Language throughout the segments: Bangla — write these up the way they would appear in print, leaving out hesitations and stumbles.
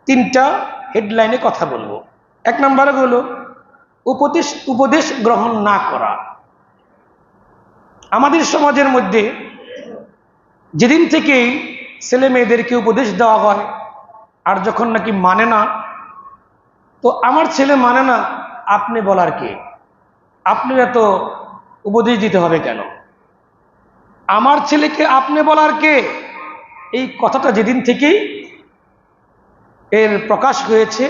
তিনটা হেডলাইনে কথা বলবো। এক নম্বরে হলো উপদেশ গ্রহণ না করা। আমাদের সমাজের মধ্যে যেদিন থেকেই ছেলে মেয়েদেরকে উপদেশ দেওয়া হয়, আর যখন নাকি মানে না, তো আমার ছেলে মানে না, আপনি বলার কে? আপনার এত উপদেশ দিতে হবে কেন? আমার ছেলেকে আপনি বলার কে? এই কথাটা যেদিন থেকেই এর প্রকাশ হয়েছে,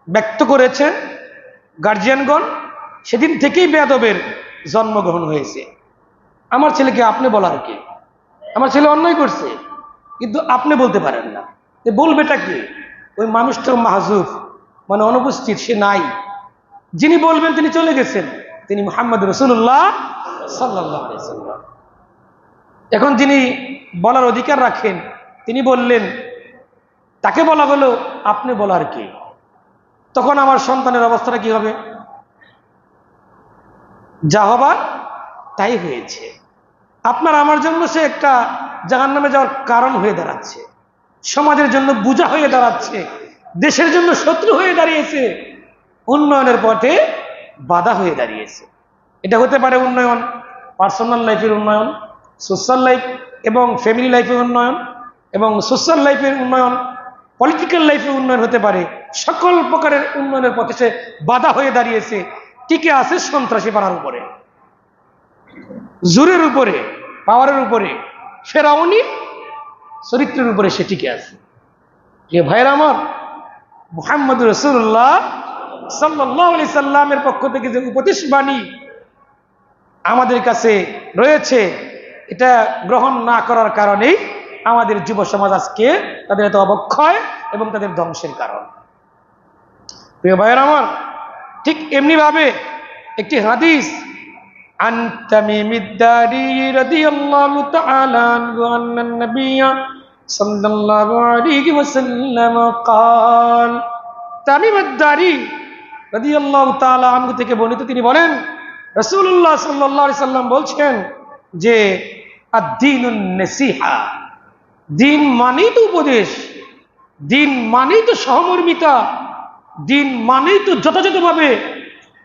ব্যক্ত করেছে গার্জিয়ানগণ, সেদিন থেকেই বেয়াদবের জন্মগ্রহণ হয়েছে। আমার ছেলেকে আপনি বলার কে? আমার ছেলে অন্যায় করছে, কিন্তু আপনি বলতে পারেন না, বলবেটা কি? ওই মানুষটা মাহজুব, মানে অনুপস্থিত, সে নাই। যিনি বলবেন তিনি চলে গেছেন, তিনি মুহাম্মদ রাসূলুল্লাহ সাল্লাল্লাহু আলাইহি ওয়াসাল্লাম। এখন যিনি বলার অধিকার রাখেন তিনি বললেন, তাকে বলা হলো আপনি বলার কে? তখন আমার সন্তানের অবস্থাটা কি হবে? যা হবার তাই হয়েছে। আপনার আমার জন্য সে একটা জাহান্নামে যাওয়ার কারণ হয়ে দাঁড়াচ্ছে, সমাজের জন্য বোঝা হয়ে দাঁড়াচ্ছে, দেশের জন্য শত্রু হয়ে দাঁড়িয়েছে, উন্নয়নের পথে বাধা হয়ে দাঁড়িয়েছে। এটা হতে পারে উন্নয়ন, পার্সোনাল লাইফের উন্নয়ন, সোশ্যাল লাইফ এবং ফ্যামিলি লাইফের উন্নয়ন, এবং সোশ্যাল লাইফের উন্নয়ন, পলিটিক্যাল লাইফের উন্নয়ন হতে পারে। সকল প্রকারের উন্নয়নের পথে সে বাধা হয়ে দাঁড়িয়েছে, টিকে আছে সন্ত্রাসী পাড়ার উপরে, জোরের উপরে, পাওয়ারের উপরে, ফেরাউনি চরিত্রের উপরে সে টিকে আছে। যে ভাইয়ের আমার, মুহাম্মদ রাসূলুল্লাহ সাল্লাল্লাহু আলাইহি সাল্লামের পক্ষ থেকে যে উপদেশ বাণী আমাদের কাছে রয়েছে, এটা গ্রহণ না করার কারণেই আমাদের যুব সমাজ আজকে তাদের এত অবক্ষয় এবং তাদের ধ্বংসের কারণ। প্রিয় ভাইয়ের আমার, ঠিক এমনি ভাবে একটি হাদিস, আন তামিমিদ দারি রাদিয়াল্লাহু তাআলা আনহু আন্নান নাবিয়্য সাল্লাল্লাহু আলাইহি ওয়াসাল্লাম قال, তামিমিদ দারি রাদিয়াল্লাহু তাআলা আনহু থেকে বর্ণিত, তিনি বলেন রাসূলুল্লাহ সাল্লাল্লাহু আলাইহি সাল্লাম বলছেন যে আদ-দীনুন নাসিহা, দিন মানেই তো উপদেশ, দিন মানেই তো সহমর্মিতা, দিন মানেই তো যথাযথভাবে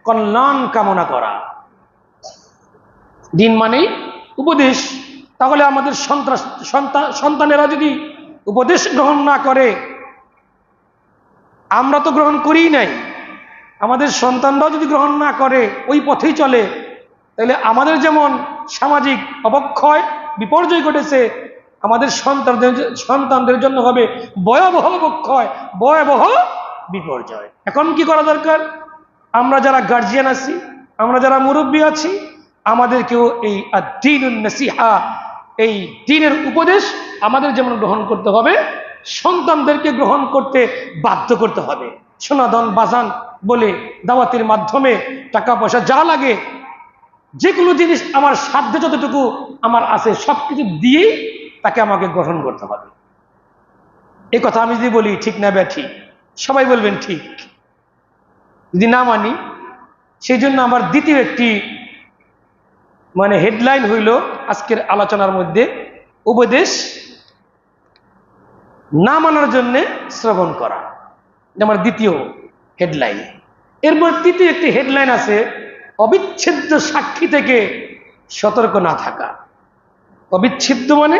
কল্যাণ কামনা করা। দিন মানেই উপদেশ। তাহলে আমাদের সন্তানেরা যদি উপদেশ গ্রহণ না করে, আমরা তো গ্রহণ করিই নাই, আমাদের সন্তানরাও যদি গ্রহণ না করে, ওই পথেই চলে, তাহলে আমাদের যেমন সামাজিক অবক্ষয় বিপর্যয় ঘটেছে, আমাদের সন্তানদের জন্য হবে ভয়াবহ অবক্ষয়, ভয়াবহ বিপর্যয়। এখন কি করা দরকার? আমরা যারা গার্জিয়ান আছি, আমরা যারা মুরব্বী আছি, আমাদেরকেও এই আদ-দীনুন নাসিহা, এই দ্বীনের উপদেশ আমাদের যেমন গ্রহণ করতে হবে, সন্তানদেরকে গ্রহণ করতে বাধ্য করতে হবে। সোনাদন বাজান বলে দাওয়াতের মাধ্যমে টাকা পয়সা যা লাগে, যে কোনো জিনিস আমার সাধ্যে যতটুকু আমার আছে সবকিছু দিয়েই তাকে আমাকে গ্রহণ করতে হবে। এই কথা আমি যদি বলি ঠিক না ব্যাঠিক, সবাই বলবেন ঠিক। যদি না মানি, সেই জন্য আমার দ্বিতীয় একটি হেডলাইন হইল আজকের আলোচনার মধ্যে, উপদেশ না মানার জন্য শ্রবণ করা, আমার দ্বিতীয় হেডলাইন। এরপর তৃতীয় একটি হেডলাইন আছে, অবিচ্ছেদ্য সাক্ষী থেকে সতর্ক না থাকা। অবিচ্ছেদ্য মানে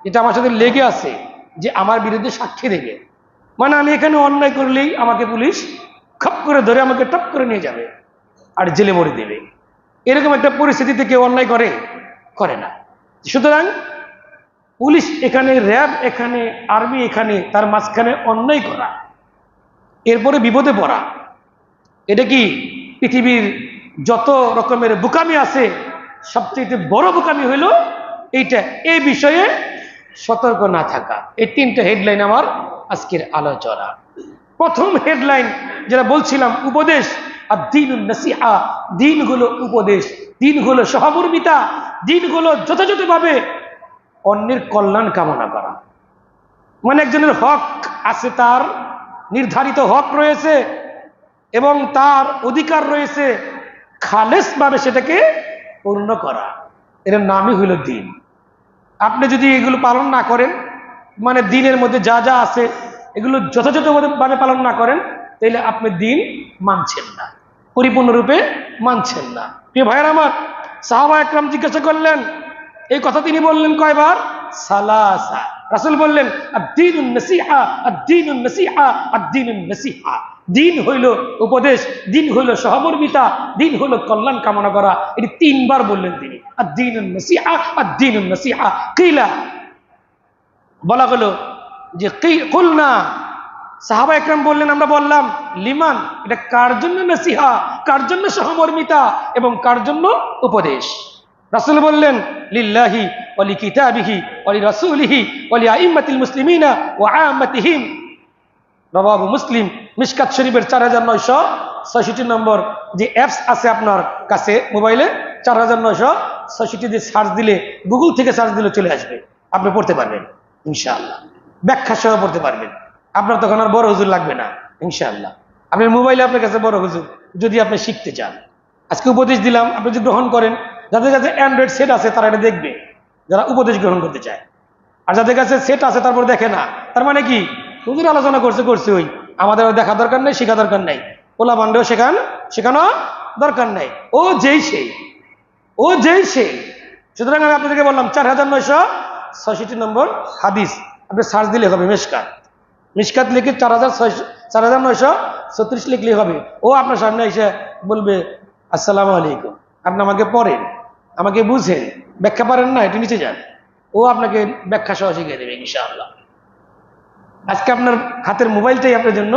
এটা আমার সাথে লেগে আছে, যে আমার বিরুদ্ধে সাক্ষী দেবে, মানে আমি এখানে অন্যায় করলেই আমাকে পুলিশ খপ করে ধরে আমাকে টপ করে নিয়ে যাবে আর জেলে ভরে দেবে। এরকম একটা পরিস্থিতিতে কেউ অন্যায় করে না। সুতরাং পুলিশ এখানে, র্যাব এখানে, আর্মি এখানে, তার মাঝখানে অন্যায় করা, এরপরে বিপদে পড়া, এটা কি পৃথিবীর যত রকমের বোকামি আছে সবচেয়ে বড় বোকামি হইল এইটা। এই বিষয়ে সতর্ক না থাকা। এই তিনটা হেডলাইন আমার আজকের আলোচনা। প্রথম হেডলাইন যেটা বলছিলাম, উপদেশ, আর দ্বীনুন নাসিহা, দিন হলো উপদেশ, দিন হলো সহমর্মিতা, দিন হলো যথাযথভাবে অন্যের কল্যাণ কামনা করা। মানে একজনের হক আছে, তার নির্ধারিত হক রয়েছে এবং তার অধিকার রয়েছে, খালেসভাবে সেটাকে পূর্ণ করা, এর নামই হইল দিন। আপনি যদি এগুলো পালন না করেন, মানে দিনের মধ্যে যা যা আছে এগুলো যথাযথভাবে পালন না করেন, তাহলে আপনি দিন মানছেন না, পরিপূর্ণরূপে মানছেন না। প্রিয় ভাইয়ের আমার, সাহাবা একরাম জিজ্ঞাসা করলেন, এই কথা তিনি বললেন কয়বার? সালাসা। রাসূল বললেন আদ-দীনুন নাসিহা, আদ-দীনুন নাসিহা, আদ-দীনুন নাসিহা। দিন হইল উপদেশ, দিন হইল সহমর্মিতা, দিন হইল কল্যাণ কামনা করা। এটি 3 বার বললেন তিনি, আদ-দীনুন নাসিহা, আদ-দীনুন নাসিহা। কিলা, বলা হলো যে কুলনা, সাহাবা একরাম বললেন, আমরা বললাম, লিমান, এটা কার জন্য নসিহা, কার জন্য সহমর্মিতা এবং কার জন্য উপদেশ? রাসূল বললেন লিল্লাহি ওয়া লিকিতাবিহি ওয়া লিরাসূলিহি ওয়া লিআইম্মাতিল মুসলিমিনা ওয়া আম্মাতিহিম। রাওয়াহু মুসলিম। মিশকাত শরীফের 4966 নম্বর যে অ্যাপস আছে আপনার কাছে মোবাইলে, 4966 দিয়ে সার্চ দিলে, গুগল থেকে সার্চ দিলে চলে আসবে, আপনি পড়তে পারবেন ইনশাআল্লাহ, ব্যাখ্যা সহ পড়তে পারবেন। আপনার তখন আর বড় হুজুর লাগবে না ইনশাআল্লাহ। আপনার মোবাইলে আপনার কাছে বড় হুজুর, যদি আপনি শিখতে চান। আজকে উপদেশ দিলাম, আপনি যদি গ্রহণ করেন, যাদের কাছে অ্যান্ড্রয়েড সেট আছে তারা এটা দেখবে, যারা উপদেশ গ্রহণ করতে চায়। আর যাদের কাছে সেট আছে তারপর দেখে না, তার মানে কি? হুজুর আলোচনা করছে ওই, আমাদের দেখা দরকার নেই, শেখা দরকার নেই, ওলা বান্ডেও শেখানো দরকার নেই, ও যেই সেই। সুতরাং আমি আপনাদেরকে বললাম 4966 নম্বর হাদিস, আপনি সার্চ দিলে হবে মিশকাত লিখে 4936 লিখলে হবে। ও আপনার সামনে এসে বলবে আসসালামু আলাইকুম, আপনি আমাকে পড়েন, আমাকে বুঝেন, ব্যাখ্যা পারেন না, এটি নিচে যান, ও আপনাকে ব্যাখ্যা সহ শিখিয়ে দেবে ইনশাআল্লাহ। আজকে আপনার হাতের মোবাইলটাই আপনার জন্য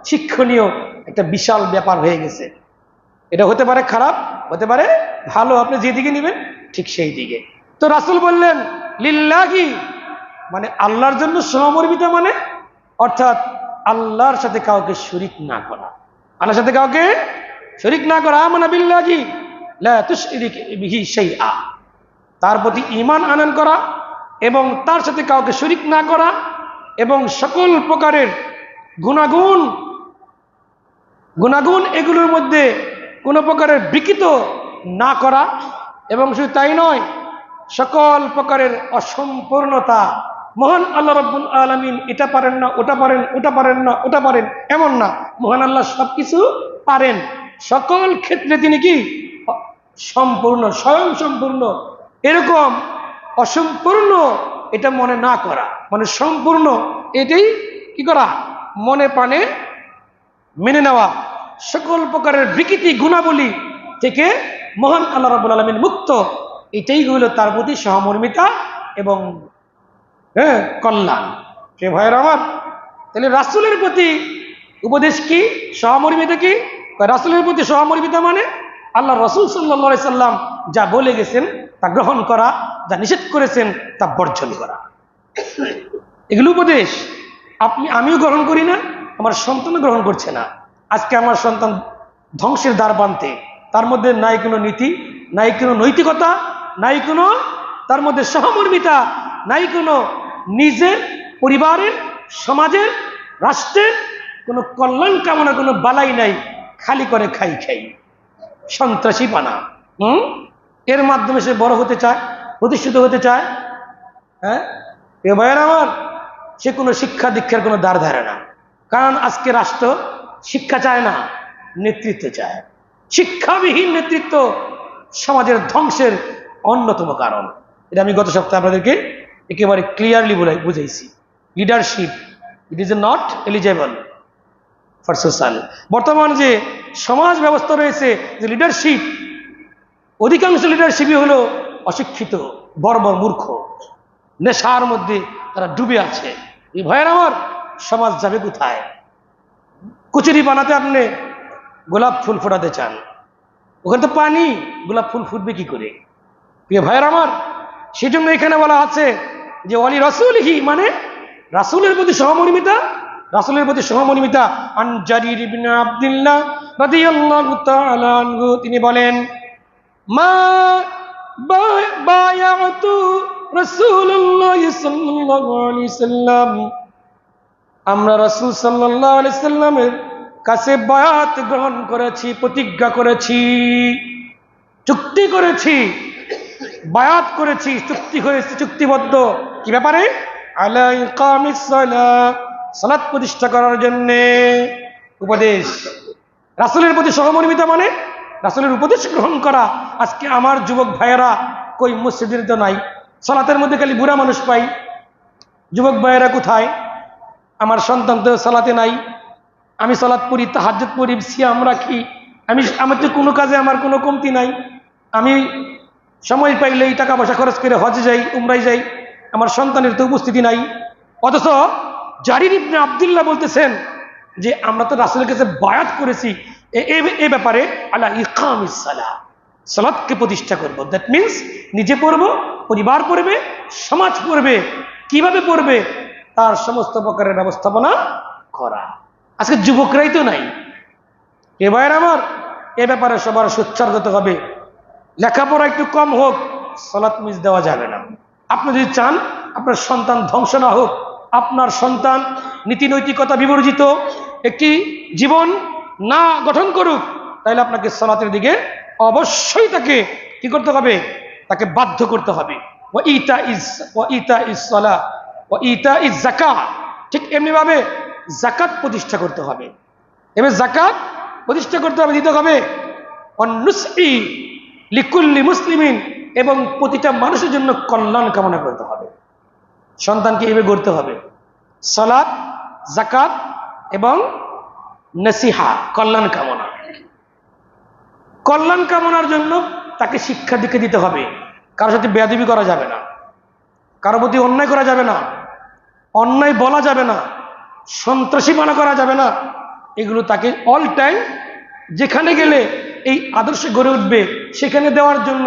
শিক্ষণীয় একটা বিশাল ব্যাপার হয়ে গেছে। এটা হতে পারে খারাপ, হতে পারে ভালো, আপনি যেদিকে নেবেন ঠিক সেই দিকে। তো রাসূল বললেন লিল্লাহি, মানে আল্লাহর জন্য সহমর্মিতা, মানে অর্থাৎ আল্লাহর সাথে কাউকে শরীক না করা, আল্লাহর সাথে কাউকে শরীক না করা। আমানা বিল্লাহি লা তুশরিক বিহি শাইআ, তার প্রতি ঈমান আনয়ন করা এবং তার সাথে কাউকে শরীক না করা, এবং সকল প্রকারের গুণাগুণ এগুলোর মধ্যে কোনো প্রকারের বিকৃত না করা, এবং শুধু তাই নয়, সকল প্রকারের অসম্পূর্ণতা, মহান আল্লাহ রাব্বুল আলামিন এটা পারেন না, ওটা পারেন, ওটা পারেন না, ওটা পারেন, এমন না, মহান আল্লাহ সবকিছু পারেন, সকল ক্ষেত্রে তিনি কি সম্পূর্ণ, স্বয়ং সম্পূর্ণ। এরকম অসম্পূর্ণ এটা মনে না করা, মানে সম্পূর্ণ এটাই কি করা, মনে প্রাণে মেনে নেওয়া। সকল প্রকারের বিকৃতি গুণাবলী থেকে মহান আল্লাহ রাব্বুল আলামিন মুক্ত, এটাই হলো তার প্রতি সহমর্মিতা এবং কল্যাণ। সে ভাইয়ের আমার, তাহলে রাসূলের প্রতি উপদেশ কি, সহমর্মিতা কি? রাসূলের প্রতি সহমর্মিতা মানে আল্লাহ রাসূল সাল্লাল্লাহু আলাইহি সাল্লাম যা বলে গেছেন তা গ্রহণ করা, যা নিষেধ করেছেন তা বর্জন করা, এগুলো উপদেশ। আমিও গ্রহণ করি না, আমার সন্তানও গ্রহণ করছে না। আজকে আমার সন্তান ধ্বংসের দ্বার প্রান্তে, তার মধ্যে নাই কোনো নীতি, নাই কোনো নৈতিকতা, নাই কোনো তার মধ্যে সহমর্মিতা, নাই কোনো নিজের পরিবারের, সমাজের, রাষ্ট্রের কোনো কল্যাণ কামনা, কোনো বালাই নাই, খালি করে খাই সন্ত্রাসী পানা। এর মাধ্যমে সে বড় হতে চায়, প্রতিষ্ঠিত হতে চায়। হ্যাঁ এ ভাইয়ের আমার, সে কোনো শিক্ষা দীক্ষার কোনো দ্বার ধারে না। কারণ আজকে রাষ্ট্র শিক্ষা চায় না, নেতৃত্ব চায়। শিক্ষাবিহীন নেতৃত্ব সমাজের ধ্বংসের অন্যতম কারণ। এটা আমি গত সপ্তাহে আপনাদেরকে একেবারে ক্লিয়ারলি বুঝাইছি। Leadership, it is not eligible for social. বর্তমান যে সমাজ ব্যবস্থা রয়েছে, যে লিডারশিপ, অধিকাংশ লিডারশিপই হলো অশিক্ষিত, বর্বর, মূর্খ, নেশার মধ্যে তারা ডুবে আছে। এই ভয়ের আমার, সমাজ যাবে কোথায়? কচুরি বানাতে আপনি গোলাপ ফুল ফোটাতে চান, ওখানে তো পানি, গোলাপ ফুল ফুটবে কি করে? প্রিয় ভাইয়ের আমার, সেই জন্য এখানে বলা আছে যে ওয়ালি রাসূলিহি, মানে রাসূলের প্রতি সহমর্মিতা, রাসূলের প্রতি সহমর্মিতা। আন জারির ইবনে আব্দুল্লাহ রাদিয়াল্লাহু তাআলা আনহু, তিনি বলেন, মা বায়াতু রাসূলুল্লাহ সাল্লাল্লাহু আলাইহি সাল্লাম, আমরা রাসূল সাল্লাল্লাহু আলাইহি সাল্লামের কাছে বায়াত গ্রহণ করেছি, প্রতিজ্ঞা করেছি, চুক্তি করেছি, বায়াত করেছি, চুক্তি হয়েছে, চুক্তিবদ্ধ কি ব্যাপারে? আলা ইকামিস সালাহ, সালাত প্রতিষ্ঠা করার জন্য উপদেশ। রাসূলের প্রতি সহমর্মিতা মানে রাসূলের উপদেশ গ্রহণ করা। আজকে আমার যুবক ভাইয়েরা কই মসজিদের তো নাই, সালাতের মধ্যে খালি বুড়া মানুষ পাই। যুবক ভাইয়েরা কোথায়? আমার সন্তান তো সালাতে নাই, আমি সালাত পড়ি, তাহাজ্জুদ পড়ি, সিয়াম রাখি, আমার তো কোনো কাজে আমার কোনো কমতি নাই, আমি সময় পাইলেই টাকা পয়সা খরচ করে হজে যাই, উমরায় যাই, আমার সন্তানের তো উপস্থিতি নাই। অথচ জারির ইবনে আব্দুল্লাহ বলতেছেন যে আমরা তো রাসূলের কাছে বায়াত করেছি এ ব্যাপারে, আলা ইকামিস সালাহ, সালাতকে প্রতিষ্ঠা করব। দ্যাট মিনস নিজে পড়বো, পরিবার পড়বে, সমাজ পড়বে, কিভাবে পড়বে তার সমস্ত প্রকারের ব্যবস্থাপনা করা। আজকে যুবকরাই তো নাই। এ ভাইয়ের আমার, এ ব্যাপারে সবার সোচ্চার হতে হবে। লেখাপড়া একটু কম হোক, সালাত মিস দেওয়া যাবে না। আপনি যদি চান আপনার সন্তান ধ্বংস না হোক, আপনার সন্তান নীতি নৈতিকতা বিবর্জিত একটি জীবন না গঠন করুক, তাহলে আপনাকে সালাতের দিকে অবশ্যই তাকে কি করতে হবে? তাকে বাধ্য করতে হবে। ওয়া ইতা ইস সালাহ ওয়া ইতা ইজ যাকাত, ঠিক এমনি ভাবে যাকাত প্রতিষ্ঠা করতে হবে। এবার যাকাত প্রতিষ্ঠা করতে হবে, দিতে হবে। অন্নুসই লিকুল্লি মুসলিমিন, এবং প্রতিটা মানুষের জন্য কল্যাণ কামনা করতে হবে। সন্তানকে এভাবে গড়তে হবে। সালাত, যাকাত এবং নসিহা, কল্যাণ কামনা। কল্যাণ কামনার জন্য তাকে শিক্ষা দীক্ষা দিতে হবে। কারোর সাথে বেয়াদবি করা যাবে না, কারোর প্রতি অন্যায় করা যাবে না, অন্যায় বলা যাবে না, সন্ত্রাসীপনা করা যাবে না। এগুলো তাকে অল টাইম যেখানে গেলে এই আদর্শে গড়ে উঠবে সেখানে দেওয়ার জন্য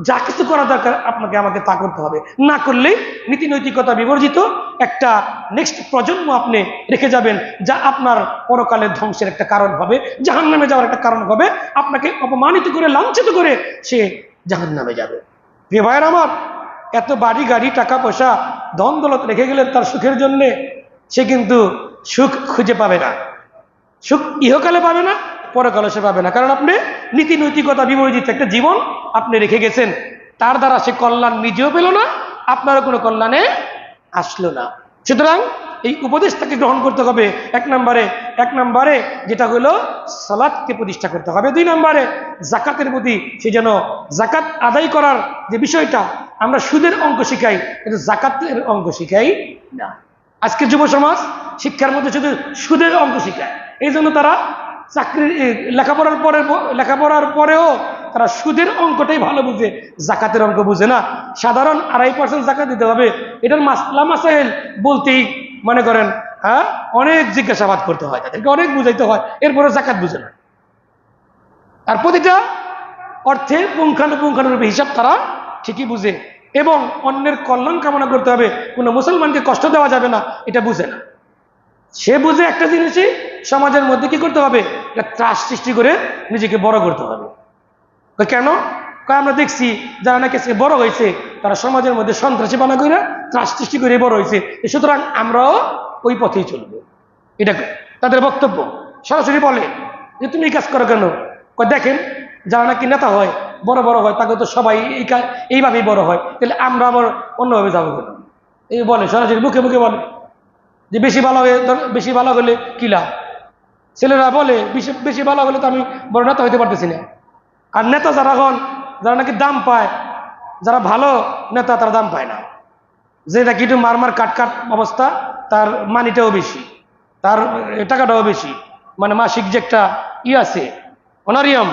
যা কিছু করা দরকার আপনাকে আমাকে তা করতে হবে। না করলেই নীতি নৈতিকতা বিবর্জিত একটা নেক্সট প্রজন্ম আপনি রেখে যাবেন, যা আপনার পরকালের ধ্বংসের একটা কারণ হবে, জাহান্নামে যাওয়ার একটা কারণ হবে। আপনাকে অপমানিত করে, লাঞ্ছিত করে সে জাহান্নামে যাবে। প্রিয় ভাইয়ের আমার, এত বাড়ি গাড়ি, টাকা পয়সা, ধন দৌলত রেখে গেলে তার সুখের জন্যে সে কিন্তু সুখ খুঁজে পাবে না। সুখ ইহকালে পাবে না, পরকালে সে পাবে না। কারণ আপনি নীতি নৈতিকতা বিবর্জিত একটা জীবন আপনি রেখে গেছেন, তার দ্বারা সে কল্যাণ নিজেও পেল না, আপনারও কোনো কল্যাণে আসলো না। সুতরাং এই উপদেশ তাকে গ্রহণ করতে হবে। এক নম্বরে যেটা হলো সালাতকে প্রতিষ্ঠা করতে হবে। 2 নম্বরে যাকাতের প্রতি সে যেন যাকাত আদায় করার যে বিষয়টা, আমরা সুদের অঙ্ক শিখাই কিন্তু যাকাতের অঙ্ক শিখাই না। আজকে যুব সমাজ শিক্ষার মধ্যে শুধু সুদের অঙ্ক শিখায়। এই জন্য তারা লেখাপড়ার পরেও তারা সুদের অঙ্কটাই ভালো বুঝে, যাকাতের অঙ্ক বুঝে না। সাধারণ 2.5% যাকাত দিতে হবে, এটার মাসলা মাসাইল বলতেই মনে করেন অনেক জিজ্ঞাসাবাদ করতে হয়, তাদেরকে অনেক বুঝাইতে হয়, এরপরে যাকাত বুঝে না। আর প্রতিটা অর্থের পুঙ্খানুপুঙ্খানুরূপে হিসাব তারা ঠিকই বুঝে, এবং অন্যের কল্যাণ কামনা করতে হবে, কোনো মুসলমানকে কষ্ট দেওয়া যাবে না, এটা বুঝে না। সে বুঝে একটা জিনিসই, সমাজের মধ্যে কি করতে হবে? একটা ত্রাস সৃষ্টি করে নিজেকে বড় করতে হবে। কেন? আমরা দেখছি যারা নাকি বড় হয়েছে তারা সমাজের মধ্যে সন্ত্রাসীপনা করে, ত্রাস সৃষ্টি করে বড় হয়েছে, সুতরাং আমরাও ওই পথেই চলবো। এটা তাদের বক্তব্য। সরাসরি বলে যে তুমি এই কাজ করো কেন? দেখেন যারা নাকি নেতা হয়, বড় বড় হয়, তাকে তো সবাই এইভাবেই বড় হয়, তাহলে আমরা আবার অন্যভাবে যাবো কেন? এই বলে, সরাসরি মুখে মুখে বলে যে বেশি ভালো হলে কি লাভ। ছেলেরা বলে বেশি ভালো হলে তো আমি বড় নেতা হইতে পারতেছি না। আর নেতা যারা হন, যারা নাকি দাম পায়, যারা ভালো নেতা তারা দাম পায় না। যে নাকি একটু মারমার কাট অবস্থা, তার মানিটাও বেশি, তার টাকাটাও বেশি, মানে মাসিক যে একটা আছে অনারিয়াম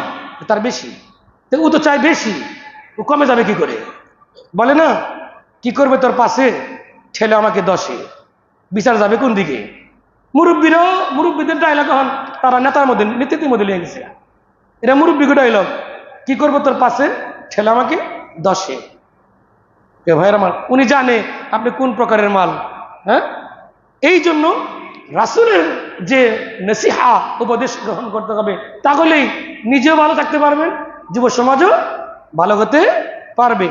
তার বেশি, তো ও তো চায় বেশি, ও কমে যাবে কি করে? বলে না কি করবে তোর পাশে ঠেলে আমাকে 10-এ, বিচার যাবে কোন দিকে? মুরব্বীদের ডায়লগ হন, তারা নেতৃত্বের মধ্যে লেগে গেছে। এটা মুরব্বীকে ডায়লগ, কি করবো তোর পাশে ঠেলে আমাকে 10-এ। ভাইয়ের আমার, উনি জানে আপনি কোন প্রকারের মাল। এই জন্য রাসূলের যে নসিহা, উপদেশ গ্রহণ করতে হবে, তাহলেই নিজেও ভালো থাকতে পারবেন, যুব সমাজও ভালো হতে পারবে।